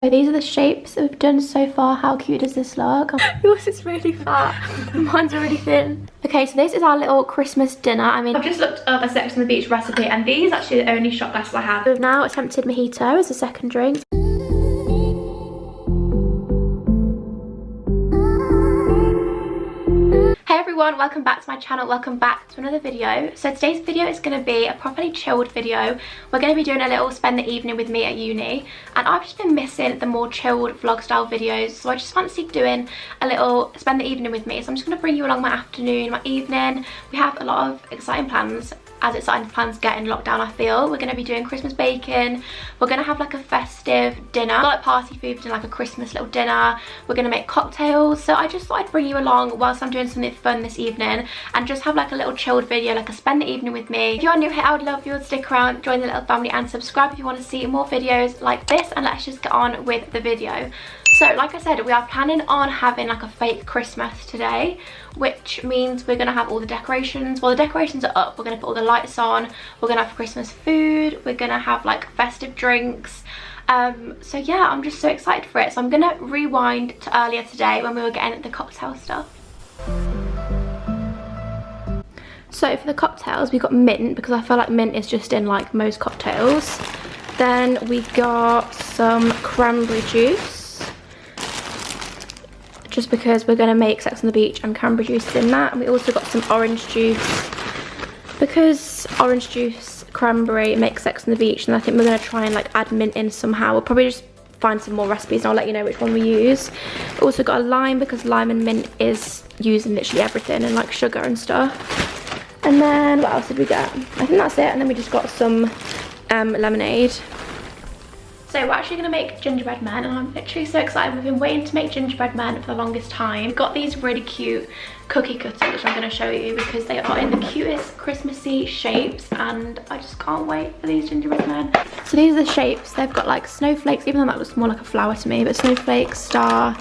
So these are the shapes that we've done so far. How cute does this look? Yours is really fat. Mine's really thin. Okay, so this is our little Christmas dinner. I mean, I've just looked up a Sex on the Beach recipe and these are actually the only shot glasses I have. We've now attempted mojito as a second drink. Hey everyone, welcome back to my channel, welcome back to another video. So today's video is going to be a properly chilled video. We're going to be doing a little spend the evening with me at uni, and I've just been missing the more chilled vlog style videos, so I just fancied doing a little spend the evening with me. So I'm just going to bring you along my afternoon, my evening. We have a lot of exciting plans, as exciting plans get in lockdown, I feel. We're going to be doing Christmas baking, we're going to have like a festive dinner, not like party food, but like a Christmas little dinner. We're going to make cocktails, so I just thought I'd bring you along whilst I'm doing something fun this evening and just have like a little chilled video, like a spend the evening with me. If you are new here, I would love you to stick around, join the little family and subscribe if you want to see more videos like this, and let's just get on with the video. So like I said, we are planning on having like a fake Christmas today, which means we're going to have all the decorations. Well, the decorations are up, we're going to put all the lights on, we're going to have Christmas food, we're going to have like festive drinks. So yeah, I'm just so excited for it. So I'm going to rewind to earlier today when we were getting the cocktail stuff. So for the cocktails, we got mint, because I feel like mint is just in like most cocktails. Then we got some cranberry juice, just because we're going to make Sex on the Beach and cranberry juice is in that. And we also got some orange juice, because orange juice, cranberry makes Sex on the Beach, and I think we're going to try and like add mint in somehow. We'll probably just find some more recipes and I'll let you know which one we use. We also got a lime, because lime and mint is used in literally everything, and like sugar and stuff. And then what else did we get? I think that's it. And then we just got some lemonade. So we're actually going to make gingerbread men, and I'm literally so excited. We've been waiting to make gingerbread men for the longest time. We've got these really cute cookie cutters, which I'm going to show you because they are in the cutest Christmassy shapes, and I just can't wait for these gingerbread men. So these are the shapes. They've got like snowflakes, even though that looks more like a flower to me, but snowflake, star,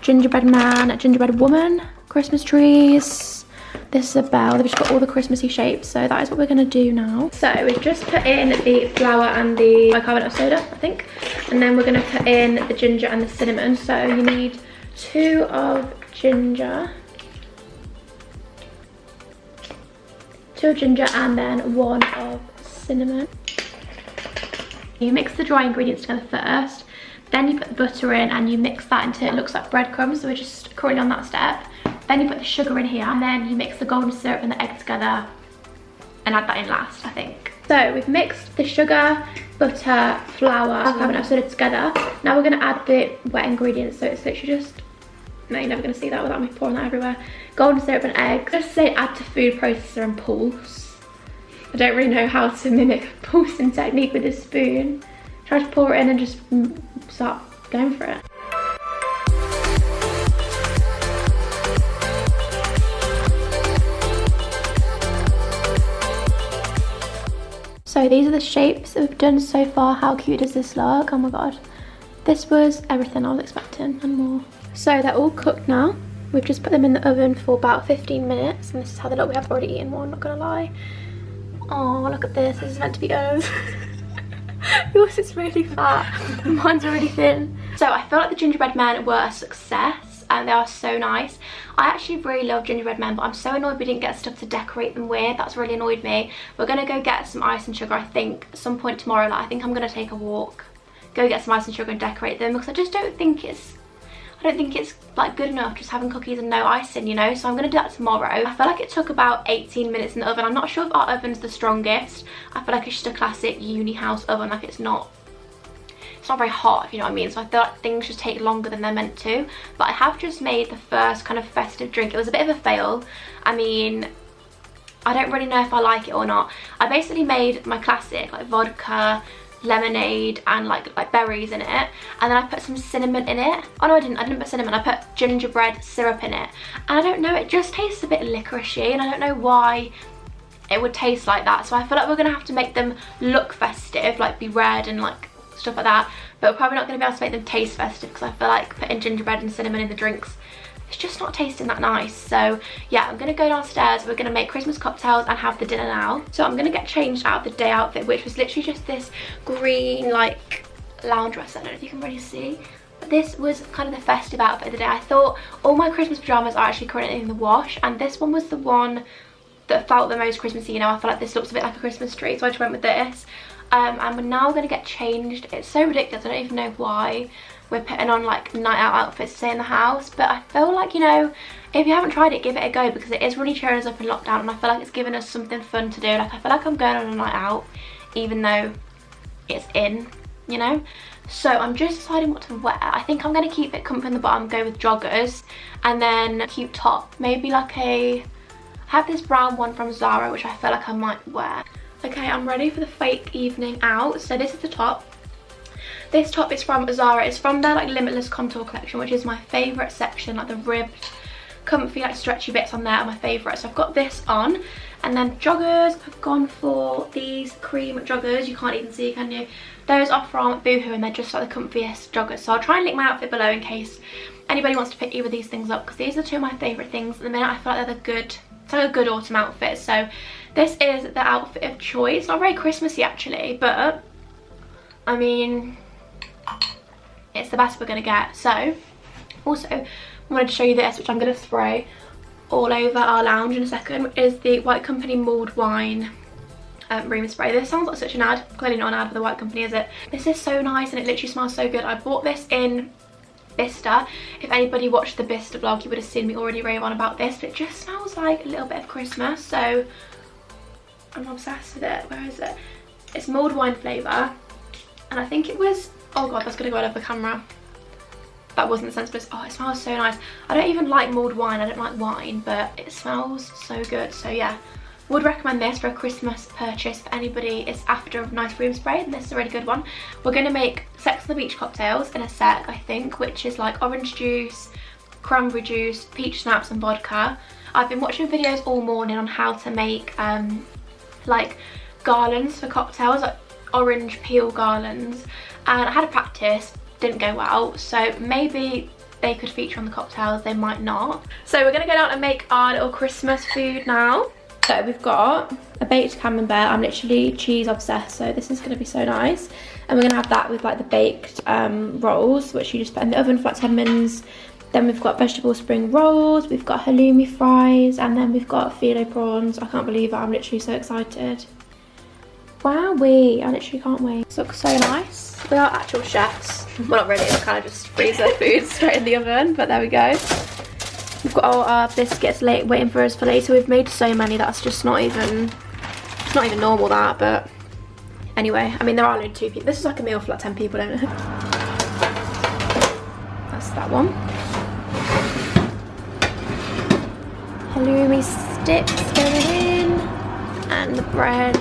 gingerbread man, gingerbread woman, Christmas trees. This is a bell. They've just got all the Christmassy shapes, so that is what we're going to do now. So we've just put in the flour and the bicarbonate of soda, I think, and then we're going to put in the ginger and the cinnamon. So you need 2 of ginger, 2 of ginger, and then 1 of cinnamon. You mix the dry ingredients together first, then you put the butter in and you mix that until it looks like breadcrumbs. So we're just currently on that step. Then you put the sugar in here, and then you mix the golden syrup and the egg together and add that in last, I think. So we've mixed the sugar, butter, flour, bicarbonate of soda together. Now we're going to add the wet ingredients. So it's literally just, no, you're never going to see that without me pouring that everywhere. Golden syrup and eggs. Just say add to food processor and pulse. I don't really know how to mimic a pulsing technique with a spoon. Try to pour it in and just start going for it. So these are the shapes that we've done so far. How cute does this look? Oh my god. This was everything I was expecting and more. So they're all cooked now. We've just put them in the oven for about 15 minutes, and this is how they look. We have already eaten one, not gonna lie. Oh, look at this. This is meant to be ours. Yours is really fat. Mine's really thin. So I feel like the gingerbread men were a success, and they are so nice. I actually really love gingerbread men, but I'm so annoyed we didn't get stuff to decorate them with. That's really annoyed me. We're gonna go get some ice and sugar, I think, at some point tomorrow. Like, I think I'm gonna take a walk, go get some ice and sugar and decorate them, because I just don't think it's, like good enough just having cookies and no icing, you know. So I'm gonna do that tomorrow. I feel like it took about 18 minutes in the oven. I'm not sure if our oven's the strongest. I feel like it's just a classic uni house oven. Like, it's not very hot, if you know what I mean. So I feel like things just take longer than they're meant to. But I have just made the first kind of festive drink. It was a bit of a fail. I mean, I don't really know if I like it or not. I basically made my classic, like vodka, lemonade, and like berries in it, and then I put some cinnamon in it. Oh no, I didn't put cinnamon. I put gingerbread syrup in it, and I don't know, it just tastes a bit licoricey, and I don't know why it would taste like that. So I feel like we're gonna have to make them look festive, like be red and like stuff like that, but we're probably not gonna be able to make them taste festive, because I feel like putting gingerbread and cinnamon in the drinks, it's just not tasting that nice. So yeah, I'm gonna go downstairs, we're gonna make Christmas cocktails and have the dinner now. So I'm gonna get changed out of the day outfit, which was literally just this green like lounge dress. I don't know if you can really see. But this was kind of the festive outfit of the day. I thought all my Christmas pyjamas are actually currently in the wash. And this one was the one that felt the most Christmassy. You know, I feel like this looks a bit like a Christmas tree. So I just went with this. And we're now going to get changed. It's so ridiculous. I don't even know why we're putting on like night out outfits to stay in the house. But I feel like, you know, if you haven't tried it, give it a go, because it is really cheering us up in lockdown. And I feel like it's giving us something fun to do. Like, I feel like I'm going on a night out, even though it's in, you know. So I'm just deciding what to wear. I think I'm going to keep it comfy in the bottom, go with joggers, and then a cute top. Maybe like I have this brown one from Zara, which I feel like I might wear. Okay, I'm ready for the fake evening out. So this is the top. This top is from Zara. It's from their like Limitless Contour collection, which is my favourite section. Like the ribbed, comfy, like stretchy bits on there are my favourite. So I've got this on. And then joggers, I've gone for these cream joggers. You can't even see, can you? Those are from Boohoo, and they're just like the comfiest joggers. So I'll try and link my outfit below in case anybody wants to pick either of these things up, because these are two of my favourite things at the minute. I feel like they're the good, it's like a good autumn outfit. So this is the outfit of choice. Not very Christmassy actually, but I mean, it's the best we're gonna get. So also I wanted to show you this, which I'm gonna spray all over our lounge in a second, which is the White Company mulled wine room spray. This sounds like such an ad. Clearly not an ad for the White Company, is it? This is so nice and it literally smells so good. I bought this in Bicester. If anybody watched the Bicester vlog, you would have seen me already rave on about this, but it just smells like a little bit of Christmas, so I'm obsessed with it. Where is it? It's mulled wine flavour, and I think it was, oh god, that's gonna go all over the camera. That wasn't the sense, but oh, it smells so nice. I don't even like mulled wine, I don't like wine, but it smells so good. So yeah, would recommend this for a Christmas purchase for anybody is after a nice room spray, and this is a really good one. We're going to make Sex on the Beach cocktails in a sec, I think, which is like orange juice, cranberry juice, peach schnapps and vodka. I've been watching videos all morning on how to make like garlands for cocktails, like orange peel garlands, and I had a practice, didn't go well, so maybe they could feature on the cocktails, they might not. So we're going to go down and make our little Christmas food now. So we've got a baked camembert. I'm literally cheese obsessed, so this is going to be so nice. And we're going to have that with like the baked rolls, which you just put in the oven for like 10 minutes. Then we've got vegetable spring rolls, we've got halloumi fries, and then we've got filet prawns. I can't believe it, I'm literally so excited. Wowee, I literally can't wait. This looks so nice. We are actual chefs. Well, not really, we kind of just freeze their food straight in the oven, but there we go. We've got all our biscuits waiting for us for later. We've made so many that's just not even, it's not even normal that, but anyway, I mean there are only 2 people. This is like a meal for like 10 people, isn't it? That's that one. Halloumi sticks going in, and the bread.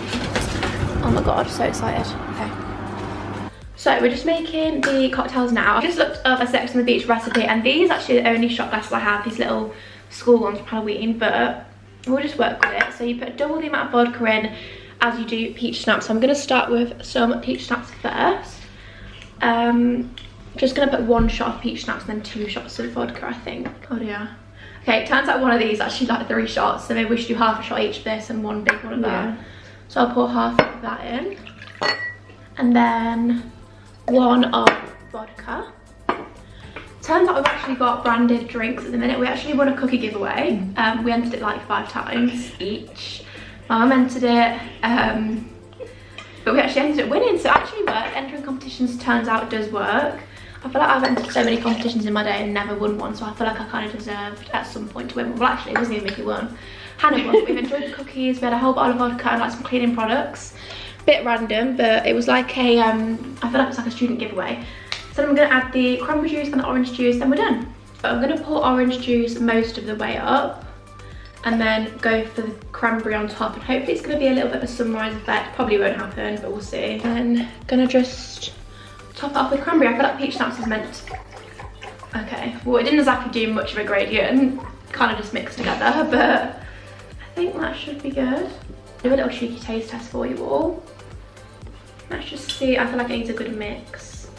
Oh my god, so excited. Okay. So we're just making the cocktails now. I just looked up a Sex on the Beach recipe, and these are actually the only shot glasses I have, these little school ones from Halloween, but we'll just work with it. So you put double the amount of vodka in as you do peach schnapps. So I'm going to start with some peach schnapps first. Just going to put 1 shot of peach schnapps and then 2 shots of vodka, I think. Oh dear. Okay, it turns out one of these actually like 3 shots, so maybe we should do half a shot each of this and 1 big one of that. Yeah. So I'll pour half of that in. And then 1 of vodka. Turns out we've actually got branded drinks at the minute. We actually won a cookie giveaway. We entered it like 5 times each. My mum entered it, but we actually ended up winning, so it actually worked. Entering competitions turns out does work. I feel like I've entered so many competitions in my day and never won one, so I feel like I kind of deserved at some point to win one. Well, actually, it wasn't even Mickey won. Hannah won. We've enjoyed the cookies. We had a whole bottle of vodka and like some cleaning products. Bit random, but it was like a I feel like it's like a student giveaway. So then I'm going to add the cranberry juice and the orange juice, then we're done. But I'm going to pour orange juice most of the way up and then go for the cranberry on top, and hopefully it's going to be a little bit of a sunrise effect. Probably won't happen, but we'll see. And going to just top it off with cranberry. I feel like peach schnapps is meant, okay, well it didn't exactly do much of a gradient, kind of just mixed together, but I think that should be good. Do a little cheeky taste test for you all. Let's just see. I feel like it needs a good mix.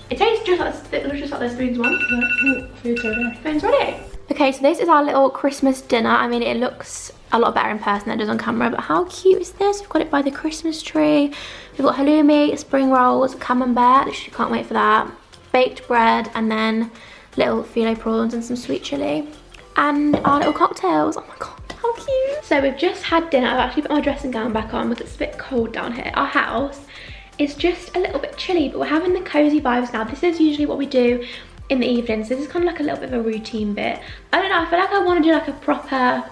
It tastes just like, it looks just like the spoons one. Yeah. Food's ready. Food's ready. Okay, so this is our little Christmas dinner. I mean, it looks a lot better in person than it does on camera. But how cute is this? We've got it by the Christmas tree. We've got halloumi, spring rolls, camembert, literally can't wait for that, baked bread, and then little filet prawns and some sweet chilli, and our little cocktails. Oh my god, how cute. So we've just had dinner. I've actually put my dressing gown back on because it's a bit cold down here. Our house is just a little bit chilly, but we're having the cozy vibes now. This is usually what we do in the evenings. This is kind of like a little bit of a routine bit. I don't know, I feel like I want to do like a proper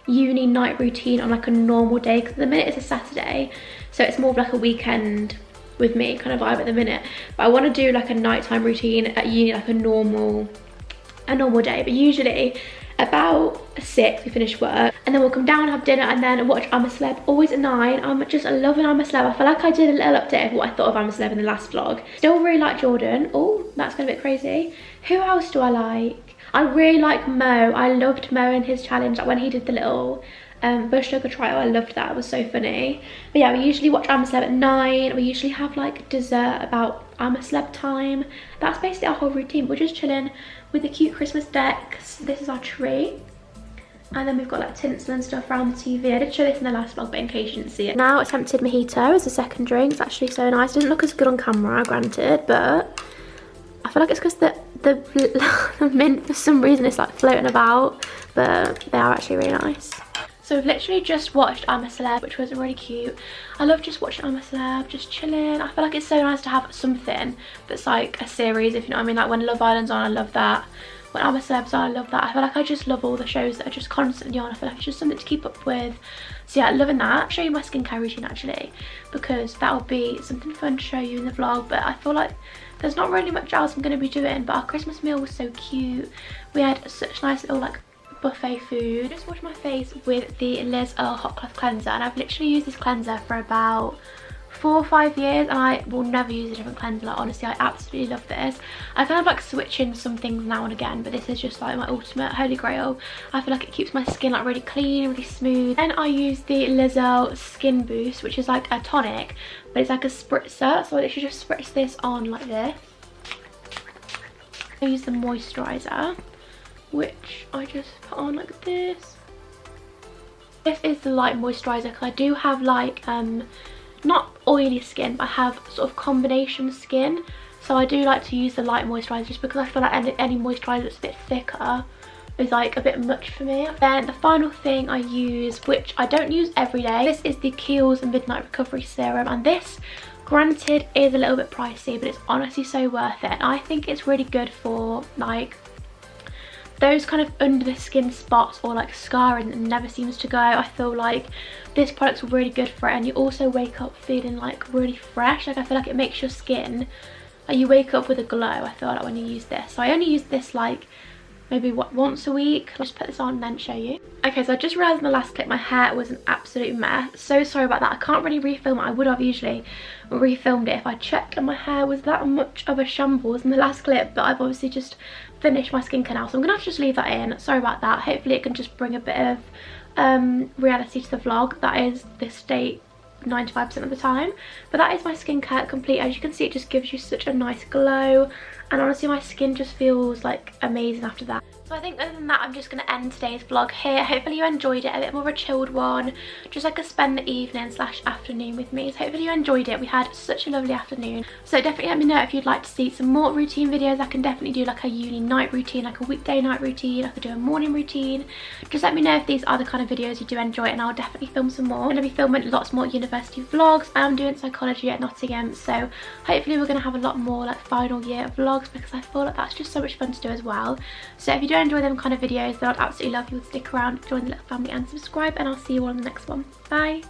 uni night routine on like a normal day, because at the minute it's a Saturday, so it's more of like a weekend with me kind of vibe at the minute. But I want to do like a nighttime routine at uni, like a normal day. But usually about 6 we finish work, and then we'll come down, have dinner, and then watch I'm a Celeb, always at 9. I'm just loving I'm a Celeb. I feel like I did a little update of what I thought of I'm a Celeb in the last vlog. Still really like Jordan. Oh, that's going a bit crazy. Who else do I like? I really like Mo. I loved Mo and his challenge, like when he did the little bush sugar trial. I loved that, it was so funny. But yeah, we usually watch I'm a Celeb at 9. We usually have like dessert about I'm a Celeb time. That's basically our whole routine. We're just chilling with the cute Christmas decks. This is our tree, and then we've got like tinsel and stuff around the TV. I did show this in the last vlog, but in case you didn't see it. Now attempted mojito as a second drink. It's actually so nice. Doesn't look as good on camera, granted, but I feel like it's because the mint, for some reason, it's like floating about, but they are actually really nice. So we've literally just watched I'm a Celeb, which was really cute. I love just watching I'm a Celeb, just chilling. I feel like it's so nice to have something that's like a series, if you know what I mean. Like when Love Island's on, I love that. When I'm a Celeb's on, I love that. I feel like I just love all the shows that are just constantly on. I feel like it's just something to keep up with. So yeah, loving that. I'll show you my skincare routine actually, because that'll be something fun to show you in the vlog. But I feel like there's not really much else I'm going to be doing. But our Christmas meal was so cute. We had such nice little like buffet food. I just washed my face with the Liz Earle Hot Cloth Cleanser, and I've literally used this cleanser for about 4 or 5 years, and I will never use a different cleanser. Like honestly, I absolutely love this. I kind of like switching some things now and again, but this is just like my ultimate holy grail. I feel like it keeps my skin like really clean, really smooth. Then I use the Liz Earle Skin Boost, which is like a tonic, but it's like a spritzer, so I literally just spritz this on like this. I use the moisturizer, which I just put on like this. This is the light moisturizer, because I do have like not oily skin, but I have sort of combination skin, so I do like to use the light moisturizer just because I feel like any moisturizer that's a bit thicker is like a bit much for me. Then the final thing I use, which I don't use every day, this is the Kiehl's Midnight Recovery Serum, and this, granted, is a little bit pricey, but it's honestly so worth it. And I think it's really good for like those kind of under the skin spots or like scarring that never seems to go. I feel like this product's really good for it, and you also wake up feeling like really fresh. Like I feel like it makes your skin, like you wake up with a glow, I feel like, when you use this. So I only use this like maybe once a week. I'll just put this on and then show you. Okay, so I just realised in the last clip my hair was an absolute mess. So sorry about that. I can't really refilm it. I would have usually refilmed it if I checked and my hair was that much of a shambles in the last clip, but I've obviously just finished my skincare now, so I'm gonna have to just leave that in. Sorry about that. Hopefully it can just bring a bit of reality to the vlog. That is the state 95% of the time. But that is my skincare complete. As you can see, it just gives you such a nice glow, and honestly my skin just feels like amazing after that. So I think other than that, I'm just going to end today's vlog here. Hopefully you enjoyed it, a bit more of a chilled one, just like a spend the evening / afternoon with me. So hopefully you enjoyed it. We had such a lovely afternoon. So definitely let me know if you'd like to see some more routine videos. I can definitely do like a uni night routine, like a weekday night routine. I could do a morning routine. Just let me know if these are the kind of videos you do enjoy, and I'll definitely film some more. I'm going to be filming lots more university vlogs. I'm doing psychology at Nottingham, so hopefully we're going to have a lot more like final year vlogs, because I feel like that's just so much fun to do as well. So if you do enjoy them kind of videos, then I'd absolutely love you to stick around, join the little family and subscribe, and I'll see you all in the next one. Bye!